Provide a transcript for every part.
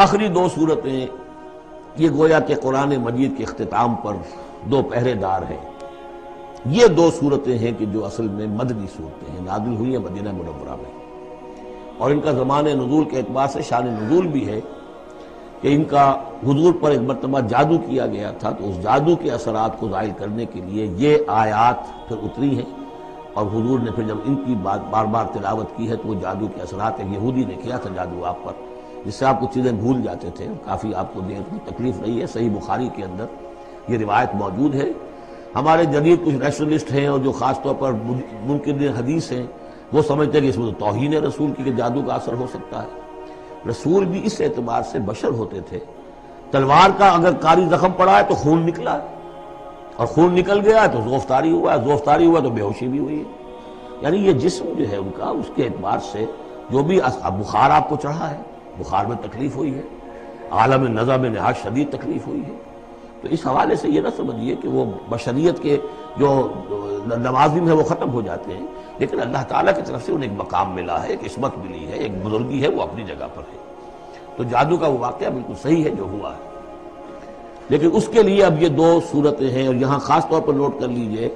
آخری دو صورتیں یہ گویا کہ قرآن مجید کے اختتام پر دو پہرے دار ہیں۔ یہ دو صورتیں ہیں کہ جو اصل میں مدنی صورتیں ہیں، نازل ہوئی ہیں مدینہ منورہ میں، اور ان کا زمان نزول کے اعتبار سے شان نزول بھی ہے کہ ان کا حضور پر ایک مرتبہ جادو کیا گیا تھا، تو اس جادو کے اثرات کو زائل کرنے کے لیے یہ آیات پھر اتری ہیں، اور حضور نے پھر جب ان کی بار بار تلاوت کی ہے تو وہ جادو کے اثرات، ایک یہودی نے کیا تھا جادو آپ پر، جس سے آپ کو چیزیں بھول جاتے تھے، کافی آپ کو دیر کی تکلیف رہی ہے۔ صحیح بخاری کے اندر یہ روایت موجود ہے۔ ہمارے جدید کچھ ریشنلسٹ ہیں اور جو خاص طور پر منکر حدیث ہیں، وہ سمجھتے ہیں کہ اس میں تو توہین رسول کی کہ جادو کا اثر ہو سکتا ہے۔ رسول بھی اس اعتبار سے بشر ہوتے تھے، تلوار کا اگر کاری زخم پڑا ہے تو خون نکلا ہے، اور خون نکل گیا ہے تو زوفتاری ہوا ہے، زوفتاری ہوا تو بے ہوشی بھی ہوئی ہے۔ یعنی یہ جسم جو ہے ان کا، اس کے اعتبار سے جو بھی بخار آپ کو چڑھا ہے، بخار میں تکلیف ہوئی ہے، عالم نزع میں نہایت شدید تکلیف ہوئی ہے، تو اس حوالے سے یہ نہ سمجھیے کہ وہ بشریت کے جو لوازم ہے وہ ختم ہو جاتے ہیں، لیکن اللہ تعالیٰ کی طرف سے انہیں ایک مقام ملا ہے، ایک عصمت ملی ہے، ایک بزرگی ہے، وہ اپنی جگہ پر ہے۔ تو جادو کا وہ واقعہ بالکل صحیح ہے جو ہوا ہے، لیکن اس کے لیے اب یہ دو صورتیں ہیں، اور یہاں خاص طور پر نوٹ کر لیجئے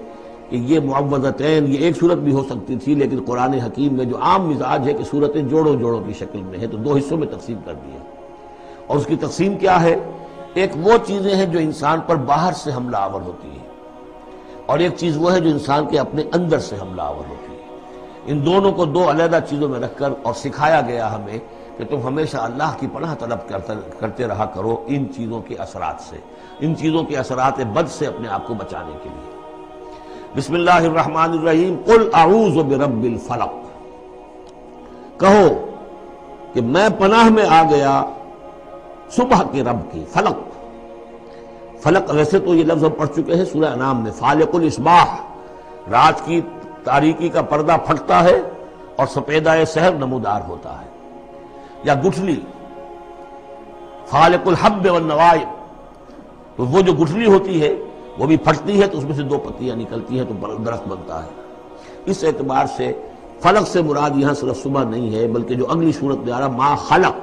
کہ یہ معوذتین، یہ ایک صورت بھی ہو سکتی تھی، لیکن قرآن حکیم میں جو عام مزاج ہے کہ صورتیں جوڑوں جوڑوں کی شکل میں ہے، تو دو حصوں میں تقسیم کر دیا، اور اس کی تقسیم کیا ہے؟ ایک وہ چیزیں ہیں جو انسان پر باہر سے حملہ آور ہوتی ہیں، اور ایک چیز وہ ہے جو انسان کے اپنے اندر سے حملہ آور ہوتی ہے۔ ان دونوں کو دو علیحدہ چیزوں میں رکھ کر اور سکھایا گیا ہمیں کہ تم ہمیشہ اللہ کی پناہ طلب کرتے رہا کرو ان چیزوں کے اثرات سے، ان چیزوں کے اثرات بد سے اپنے آپ کو بچانے کے لیے۔ بسم اللہ الرحمن الرحیم، قل اعوذ برب الفلق، کہو کہ میں پناہ میں آ گیا صبح کے رب کی۔ فلق، فلق ویسے تو یہ لفظ ہم پڑھ چکے ہیں سورہ انعام میں، فالق الاصباح، رات کی تاریکی کا پردہ پھٹتا ہے اور سپیدہ سحر نمودار ہوتا ہے، یا گٹھلی، فالق الحب والنوائے، تو وہ جو گٹھلی ہوتی ہے وہ بھی پھٹتی ہے تو اس میں سے دو پتیاں نکلتی ہیں تو درخت بنتا ہے۔ اس اعتبار سے فلق سے مراد یہاں صرف صبح نہیں ہے، بلکہ جو اگلی صورت میں آ رہا ما خلق،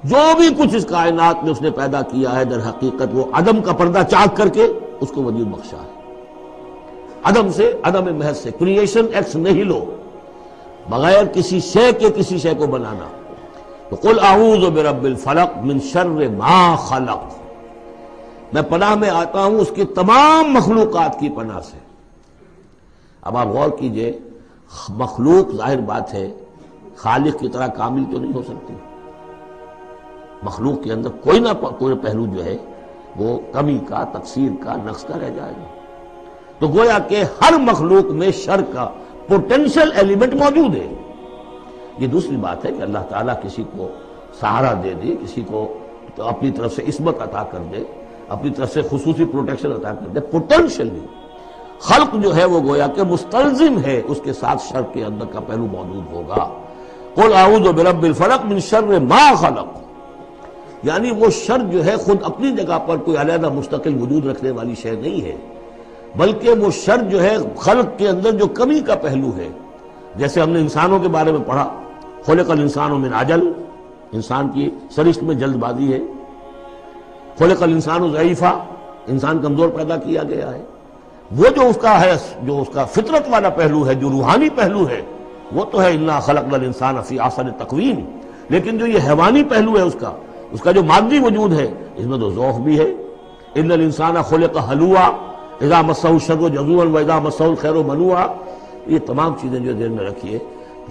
جو بھی کچھ اس کائنات میں اس نے پیدا کیا ہے در حقیقت وہ عدم کا پردہ چاک کر کے اس کو وجود بخشا ہے۔ عدم سے، عدم محض سے، کریشن ایکس نہیلو، بغیر کسی شے کے کسی شے کو بنانا۔ تو قل اعوذ برب الفلق من شر ما خلق، میں پناہ میں آتا ہوں اس کی تمام مخلوقات کی پناہ سے۔ اب آپ غور کیجئے، مخلوق ظاہر بات ہے خالق کی طرح کامل تو نہیں ہو سکتی، مخلوق کے اندر کوئی نہ کوئی پہلو جو ہے وہ کمی کا، تقصیر کا، نقص کا رہ جائے گا۔ تو گویا کہ ہر مخلوق میں شر کا پوٹینشل ایلیمنٹ موجود ہے۔ یہ دوسری بات ہے کہ اللہ تعالیٰ کسی کو سہارا دے دے، کسی کو اپنی طرف سے عصمت عطا کر دے، اپنی طرف سے خصوصی پروٹیکشن عطا کر دے، پوٹینشلی خلق جو ہے وہ گویا کہ مستلزم ہے، اس کے ساتھ شر کے اندر کا پہلو موجود ہوگا۔ قل اعوذ برب الفلق من شر ما خلق، یعنی وہ شر جو ہے خود اپنی جگہ پر کوئی علیحدہ مستقل وجود رکھنے والی شے نہیں ہے، بلکہ وہ شر جو ہے خلق کے اندر جو کمی کا پہلو ہے۔ جیسے ہم نے انسانوں کے بارے میں پڑھا، خلق الانسان من عجل، انسان کی سرشت میں جلد بازی ہے۔ خلق الانسان ضعیفا، انسان کمزور پیدا کیا گیا ہے۔ وہ جو اس کا ہے، جو اس کا فطرت والا پہلو ہے، جو روحانی پہلو ہے، وہ تو ہے انا خلقنا الانسان فی احسن تقویم، لیکن جو یہ حیوانی پہلو ہے اس کا جو مادی وجود ہے، اس میں تو ذوق بھی ہے۔ ان الانسان خلق ہلوعا اذا مسہ الشر جزوعا واذا مسہ الخیر منوعا، یہ تمام چیزیں جو ذہن میں رکھیے۔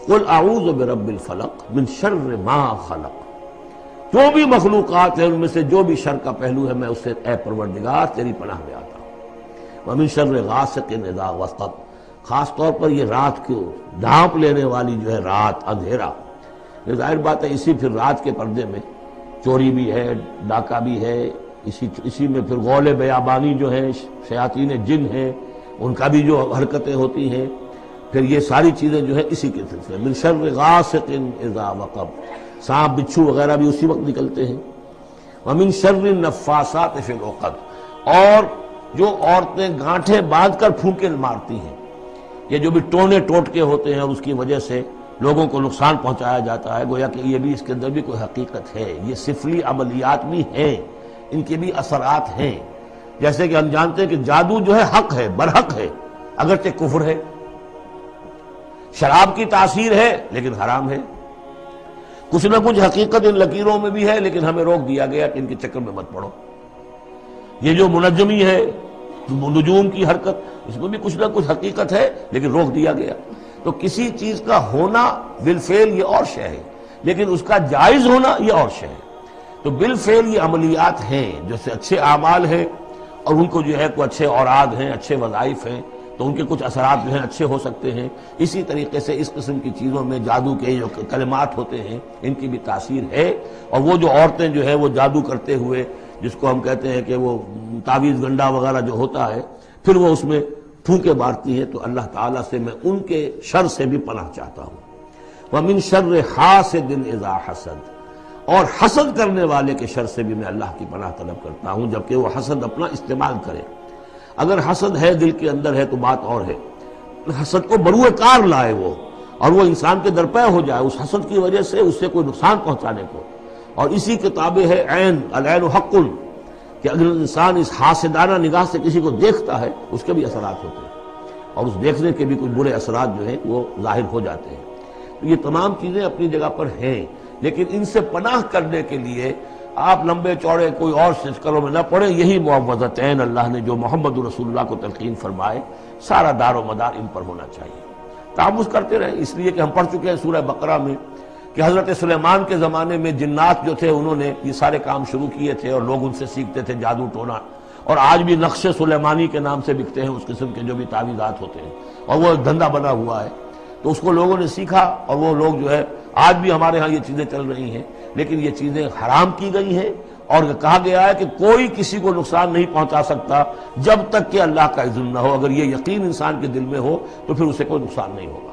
قل اعوذ برب الفلق من شر ما خلق، جو بھی مخلوقات ہیں ان میں سے جو بھی شر کا پہلو ہے میں اس سے اے پروردگار تیری پناہ میں آتا ہوں۔ ومن شر غاسق اذا وقب، خاص طور پر یہ رات کو ڈھانپ لینے والی جو ہے رات، اندھیرا، یہ ظاہر بات ہے اسی پھر رات کے پردے میں چوری بھی ہے، ڈاکہ بھی ہے، اسی میں پھر غول بیابانی جو ہے، شیاطین جن ہیں ان کا بھی جو حرکتیں ہوتی ہیں، پھر یہ ساری چیزیں جو ہے اسی کے سلسلے من شر غاسق اذا وقب، سانپ بچھو وغیرہ بھی اسی وقت نکلتے ہیں۔ ومن شر النفاثات فی العقد، اور جو عورتیں گانٹھیں باندھ کر پھونکے مارتی ہیں، یہ جو بھی ٹونے ٹوٹکے ہوتے ہیں اور اس کی وجہ سے لوگوں کو نقصان پہنچایا جاتا ہے، گویا کہ یہ بھی اس کے اندر بھی کوئی حقیقت ہے، یہ سفلی عملیات بھی ہیں، ان کے بھی اثرات ہیں۔ جیسے کہ ہم جانتے ہیں کہ جادو جو ہے حق ہے، برحق ہے، اگرچہ کفر ہے۔ شراب کی تاثیر ہے لیکن حرام ہے۔ کچھ نہ کچھ حقیقت ان لکیروں میں بھی ہے، لیکن ہمیں روک دیا گیا کہ ان کے چکر میں مت پڑو۔ یہ جو منجمی ہے، نجوم کی حرکت، اس میں بھی کچھ نہ کچھ حقیقت ہے لیکن روک دیا گیا۔ تو کسی چیز کا ہونا بالفعل یہ اور شے ہے، لیکن اس کا جائز ہونا یہ اور شے ہے۔ تو بالفعل یہ عملیات ہیں جیسے اچھے اعمال ہیں، اور ان کو جو ہے کوئی اچھے اوراد ہیں، اچھے وظائف ہیں، تو ان کے کچھ اثرات جو ہیں اچھے ہو سکتے ہیں۔ اسی طریقے سے اس قسم کی چیزوں میں جادو کے جو کلمات ہوتے ہیں ان کی بھی تاثیر ہے۔ اور وہ جو عورتیں جو ہے وہ جادو کرتے ہوئے، جس کو ہم کہتے ہیں کہ وہ تعویذ گنڈا وغیرہ جو ہوتا ہے، پھر وہ اس میں پھونکے مارتی ہیں، تو اللہ تعالیٰ سے میں ان کے شر سے بھی پناہ چاہتا ہوں۔ وَمِن شَرِّ حَاسِدٍ إِذَا حَسَدَ، اور حسد کرنے والے کے شر سے بھی میں اللہ کی پناہ طلب کرتا ہوں، جبکہ وہ حسد اپنا استعمال کرے۔ اگر حسد ہے دل کے اندر ہے تو بات اور ہے، حسد کو بروئے کار لائے وہ، اور وہ انسان کے درپے ہو جائے اس حسد کی وجہ سے اس سے کوئی نقصان پہنچانے کو۔ اور اسی کتابیں ہے عین، العین حق، کہ اگر انسان اس حاسدانہ نگاہ سے کسی کو دیکھتا ہے اس کے بھی اثرات ہوتے ہیں، اور اس دیکھنے کے بھی کچھ برے اثرات جو ہیں وہ ظاہر ہو جاتے ہیں۔ تو یہ تمام چیزیں اپنی جگہ پر ہیں، لیکن ان سے پناہ کرنے کے لیے آپ لمبے چوڑے کوئی اور سلسلوں میں نہ پڑیں۔ یہی معوذتین اللہ نے جو محمد رسول اللہ کو تلقین فرمائے، سارا دار و مدار ان پر ہونا چاہیے۔ تعوذ کرتے رہیں، اس لیے کہ ہم پڑھ چکے ہیں سورہ بقرہ میں کہ حضرت سلیمان کے زمانے میں جنات جو تھے انہوں نے یہ سارے کام شروع کیے تھے، اور لوگ ان سے سیکھتے تھے جادو ٹونا، اور آج بھی نقش سلیمانی کے نام سے بکتے ہیں اس قسم کے جو بھی تعویذات ہوتے ہیں، اور وہ ایک دھندا بنا ہوا ہے۔ تو اس کو لوگوں نے سیکھا، اور وہ لوگ جو ہے آج بھی ہمارے ہاں یہ چیزیں چل رہی ہیں، لیکن یہ چیزیں حرام کی گئی ہیں، اور کہا گیا ہے کہ کوئی کسی کو نقصان نہیں پہنچا سکتا جب تک کہ اللہ کا اذن نہ ہو۔ اگر یہ یقین انسان کے دل میں ہو تو پھر اسے کوئی نقصان نہیں ہوگا۔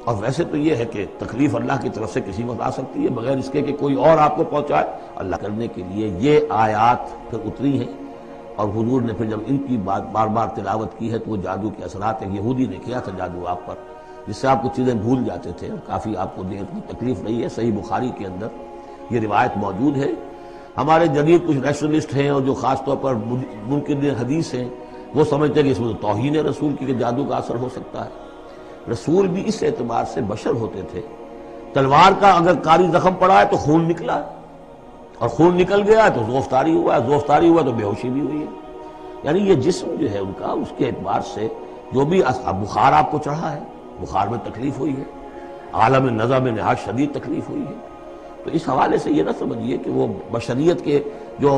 اور ویسے تو یہ ہے کہ تکلیف اللہ کی طرف سے کسی وقت آ سکتی ہے بغیر اس کے کہ کوئی اور آپ کو پہنچائے۔ اللہ کرنے کے لیے یہ آیات پھر اتری ہیں، اور حضور نے پھر جب ان کی بات بار بار تلاوت کی ہے تو وہ جادو کے اثرات، ایک یہودی نے کیا تھا جادو آپ پر، جس سے آپ کو چیزیں بھول جاتے تھے، کافی آپ کو دیر کی تکلیف رہی ہے۔ صحیح بخاری کے اندر یہ روایت موجود ہے۔ ہمارے جدید کچھ نیشنلسٹ ہیں اور جو خاص طور پر منکر حدیث ہیں، وہ سمجھتے ہیں کہ اس میں تو توہین رسول کی کہ جادو کا اثر ہو سکتا ہے۔ رسول بھی اس اعتبار سے بشر ہوتے تھے، تلوار کا اگر کاری زخم پڑا ہے تو خون نکلا ہے، اور خون نکل گیا ہے تو زوفتاری ہوا ہے، زوفتاری ہوا تو بے ہوشی بھی ہوئی ہے۔ یعنی یہ جسم جو ہے ان کا، اس کے اعتبار سے جو بھی بخار آپ کو چڑھا ہے، بخار میں تکلیف ہوئی ہے، عالم نزع میں نہایت شدید تکلیف ہوئی ہے، تو اس حوالے سے یہ نہ سمجھیے کہ وہ بشریت کے جو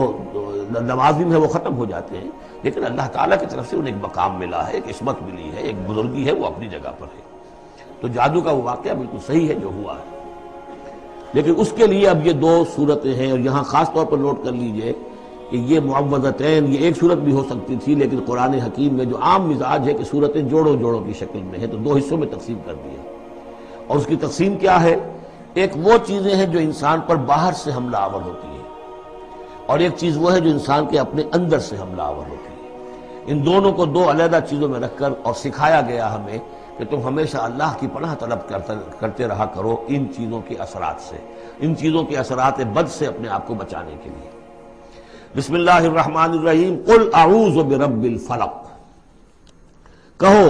لوازم ہے وہ ختم ہو جاتے ہیں، لیکن اللہ تعالیٰ کی طرف سے انہیں ایک مقام ملا ہے، ایک عصمت ملی ہے، ایک بزرگی ہے، وہ اپنی جگہ پر ہے۔ تو جادو کا وہ واقعہ بالکل صحیح ہے جو ہوا ہے، لیکن اس کے لیے اب یہ دو صورتیں ہیں، اور یہاں خاص طور پر نوٹ کر لیجئے کہ یہ معوذتین، یہ ایک صورت بھی ہو سکتی تھی، لیکن قرآن حکیم میں جو عام مزاج ہے کہ صورتیں جوڑوں جوڑوں کی شکل میں ہے، تو دو حصوں میں تقسیم کر دیا۔ اور اس کی تقسیم کیا ہے؟ ایک وہ چیزیں ہیں جو انسان پر باہر سے حملہ آور ہوتی ہیں، اور ایک چیز وہ ہے جو انسان کے اپنے اندر سے حملہ آور ہوتی ہے۔ ان دونوں کو دو علیحدہ چیزوں میں رکھ کر اور سکھایا گیا ہمیں کہ تم ہمیشہ اللہ کی پناہ طلب کرتے رہا کرو ان چیزوں کے اثرات سے، ان چیزوں کے اثرات بد سے اپنے آپ کو بچانے کے لیے۔ بسم اللہ الرحمن الرحیم، قل اعوذ برب الفلق، کہو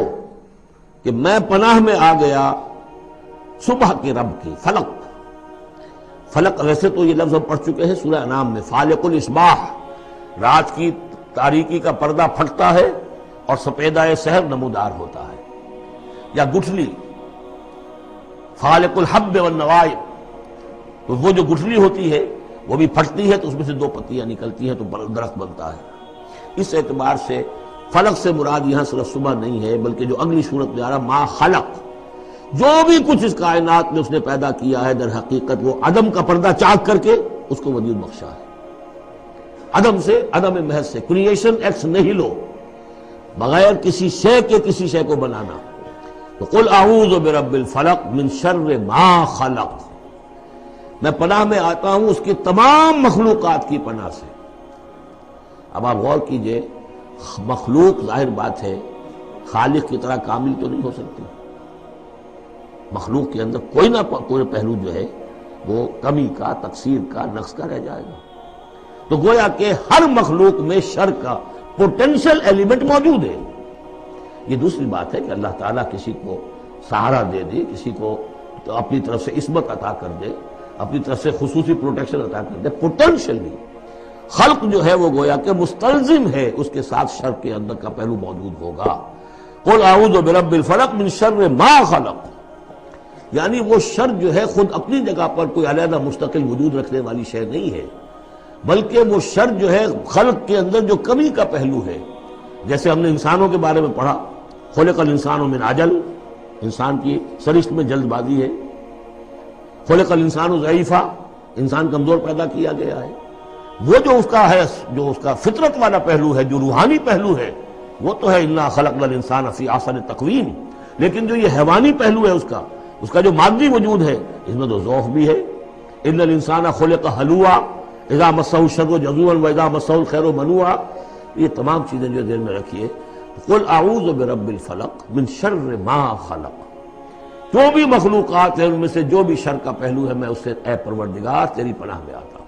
کہ میں پناہ میں آ گیا صبح کے رب کی۔ فلق، فلق ویسے تو یہ لفظ ہم پڑھ چکے ہیں سورہ انعام میں، فالق الاصباح، رات کی تاریکی کا پردہ پھٹتا ہے اور سپیدہ سحر نمودار ہوتا ہے، یا گٹھلی فالق الحب والنوائے، تو وہ جو گٹھلی ہوتی ہے وہ بھی پھٹتی ہے تو اس میں سے دو پتیاں نکلتی ہیں تو درخت بنتا ہے۔ اس اعتبار سے فلق سے مراد یہاں صرف صبح نہیں ہے، بلکہ جو اگلی صورت میں آ رہا ما خلق، جو بھی کچھ اس کائنات میں اس نے پیدا کیا ہے در حقیقت وہ عدم کا پردہ چاک کر کے اس کو وجود بخشا ہے۔ عدم سے، عدم محض سے، کریشن ایکس نہیلو، بغیر کسی شے کے کسی شے کو بنانا۔ تو قل اعوذ برب الفلق من شر ما خلق، میں پناہ میں آتا ہوں اس کی تمام مخلوقات کی پناہ سے۔ اب آپ غور کیجئے، مخلوق ظاہر بات ہے خالق کی طرح کامل تو نہیں ہو سکتی، مخلوق کے اندر کوئی نہ کوئی پہلو جو ہے وہ کمی کا، تقصیر کا، نقص کا رہ جائے گا۔ تو گویا کہ ہر مخلوق میں شر کا پوٹینشل ایلیمنٹ موجود ہے۔ یہ دوسری بات ہے کہ اللہ تعالیٰ کسی کو سہارا دے دے، کسی کو اپنی طرف سے عصمت عطا کر دے، اپنی طرف سے خصوصی پروٹیکشن عطا کر دے، پوٹینشلی خلق جو ہے وہ گویا کہ مستلزم ہے اس کے ساتھ شر کے اندر کا پہلو موجود ہوگا۔ قل اعوذ برب الفلق من شر ما خلق، یعنی وہ شر جو ہے خود اپنی جگہ پر کوئی علیحدہ مستقل وجود رکھنے والی شے نہیں ہے، بلکہ وہ شر جو ہے خلق کے اندر جو کمی کا پہلو ہے۔ جیسے ہم نے انسانوں کے بارے میں پڑھا، خلق الانسان من عجل، انسان کی سرشت میں جلد بازی ہے۔ خلق الانسان ضعیفا، انسان کمزور پیدا کیا گیا ہے۔ وہ جو اس کا ہے، جو اس کا فطرت والا پہلو ہے، جو روحانی پہلو ہے، وہ تو ہے انا خلقنا الانسان فی احسن تقویم، لیکن جو یہ حیوانی پہلو ہے اس کا جو مادی وجود ہے، اس میں تو ذوق بھی ہے۔ ان الانسان خلق ہلوعا اذا مسہ الشر جزوعا واذا مسہ الخیر منوعا، یہ تمام چیزیں جو ذہن میں رکھیے۔ قل اعوذ برب الفلق من شر ما خلق، جو بھی مخلوقات ہیں ان میں سے جو بھی شر کا پہلو ہے میں اس سے اے پروردگار تیری پناہ میں آتا ہوں۔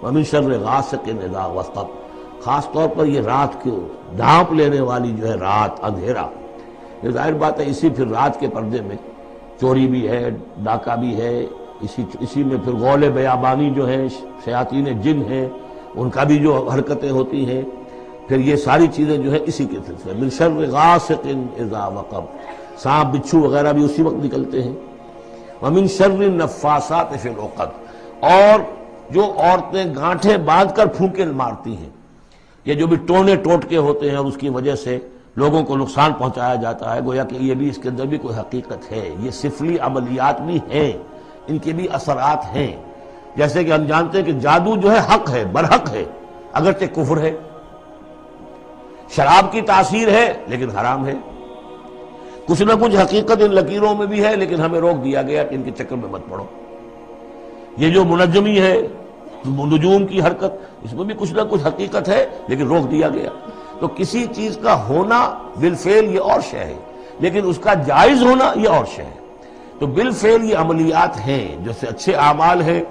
ومن شر غاسق اذا وقب، خاص طور پر یہ رات کو ڈھانپ لینے والی جو ہے رات، اندھیرا، یہ ظاہر بات ہے اسی پھر رات کے پردے میں چوری بھی ہے، ڈاکہ بھی ہے، اسی میں پھر غول بیابانی جو ہیں، شیاطین جن ہیں، ان کا بھی جو حرکتیں ہوتی ہیں، پھر یہ ساری چیزیں جو ہے اسی کے سلسلے من شر غاسق اذا وقب، سانپ بچھو وغیرہ بھی اسی وقت نکلتے ہیں۔ ومن شر النفاثات فی العقد، اور جو عورتیں گانٹھیں باندھ کر پھونکے مارتی ہیں، یہ جو بھی ٹونے ٹوٹکے ہوتے ہیں اور اس کی وجہ سے لوگوں کو نقصان پہنچایا جاتا ہے، گویا کہ یہ بھی اس کے اندر بھی کوئی حقیقت ہے، یہ سفلی عملیات بھی ہیں، ان کے بھی اثرات ہیں۔ جیسے کہ ہم جانتے ہیں کہ جادو جو ہے حق ہے، برحق ہے، اگرچہ کفر ہے، شراب کی تاثیر ہے لیکن حرام ہے، کچھ نہ کچھ حقیقت ان لکیروں میں بھی ہے، لیکن ہمیں روک دیا گیا کہ ان کے چکر میں مت پڑو۔ یہ جو منجمی ہے، نجوم کی حرکت، اس میں بھی کچھ نہ کچھ حقیقت ہے لیکن روک دیا گیا۔ تو کسی چیز کا ہونا بالفعل یہ اور شے ہے، لیکن اس کا جائز ہونا یہ اور شے ہے۔ تو بالفعل یہ عملیات ہیں، جیسے اچھے اعمال ہیں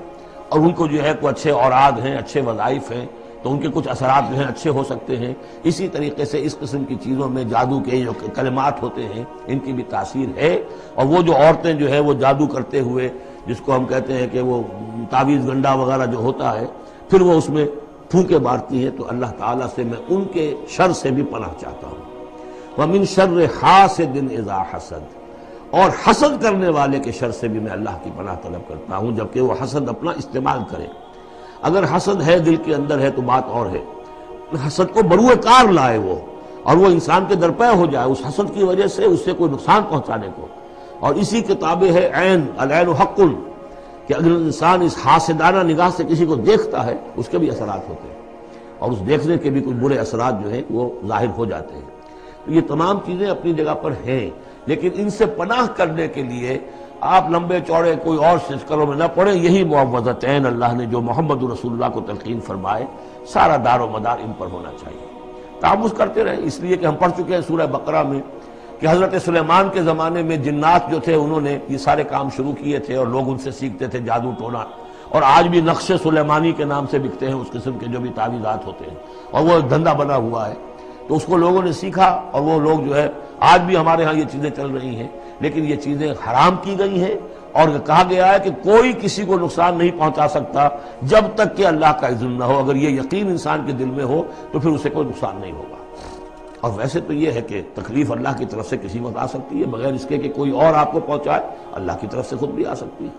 اور ان کو جو ہے کوئی اچھے اوراد ہیں، اچھے وظائف ہیں، تو ان کے کچھ اثرات جو ہیں اچھے ہو سکتے ہیں۔ اسی طریقے سے اس قسم کی چیزوں میں جادو کے جو کلمات ہوتے ہیں ان کی بھی تاثیر ہے۔ اور وہ جو عورتیں جو ہے وہ جادو کرتے ہوئے، جس کو ہم کہتے ہیں کہ وہ تعویذ گنڈا وغیرہ جو ہوتا ہے، پھر وہ اس میں پھونکے مارتی ہیں، تو اللہ تعالیٰ سے میں ان کے شر سے بھی پناہ چاہتا ہوں۔ وَمِن شَرِّ حَاسِدٍ إِذَا حَسَدَ، اور حسد کرنے والے کے شر سے بھی میں اللہ کی پناہ طلب کرتا ہوں جبکہ وہ حسد اپنا استعمال کرے۔ اگر حسد ہے دل کے اندر ہے تو بات اور ہے، حسد کو بروئے کار لائے وہ، اور وہ انسان کے درپے ہو جائے اس حسد کی وجہ سے اس سے کوئی نقصان پہنچانے کو۔ اور اسی کتابیں ہے عین، العین حق، کہ اگر انسان اس حاسدانہ نگاہ سے کسی کو دیکھتا ہے اس کے بھی اثرات ہوتے ہیں، اور اس دیکھنے کے بھی کچھ برے اثرات جو ہیں وہ ظاہر ہو جاتے ہیں۔ تو یہ تمام چیزیں اپنی جگہ پر ہیں، لیکن ان سے پناہ کرنے کے لیے آپ لمبے چوڑے کوئی اور سلسلوں میں نہ پڑیں۔ یہی معوذتین اللہ نے جو محمد رسول اللہ کو تلقین فرمائے، سارا دار و مدار ان پر ہونا چاہیے۔ تعوذ کرتے رہیں، اس لیے کہ ہم پڑھ چکے ہیں سورہ بقرہ میں کہ حضرت سلیمان کے زمانے میں جنات جو تھے انہوں نے یہ سارے کام شروع کیے تھے اور لوگ ان سے سیکھتے تھے جادو ٹونا، اور آج بھی نقش سلیمانی کے نام سے بکتے ہیں اس قسم کے جو بھی تعویذات ہوتے ہیں، اور وہ ایک دھندا بنا ہوا ہے۔ تو اس کو لوگوں نے سیکھا، اور وہ لوگ جو ہے آج بھی ہمارے ہاں یہ چیزیں چل رہی ہیں، لیکن یہ چیزیں حرام کی گئی ہیں، اور کہا گیا ہے کہ کوئی کسی کو نقصان نہیں پہنچا سکتا جب تک کہ اللہ کا اذن نہ ہو۔ اگر یہ یقین انسان کے دل میں ہو تو پھر اسے کوئی نقصان نہیں ہوگا۔ اور ویسے تو یہ ہے کہ تکلیف اللہ کی طرف سے کسی وقت آ سکتی ہے، بغیر اس کے کہ کوئی اور آپ کو پہنچائے، اللہ کی طرف سے خود بھی آ سکتی ہے۔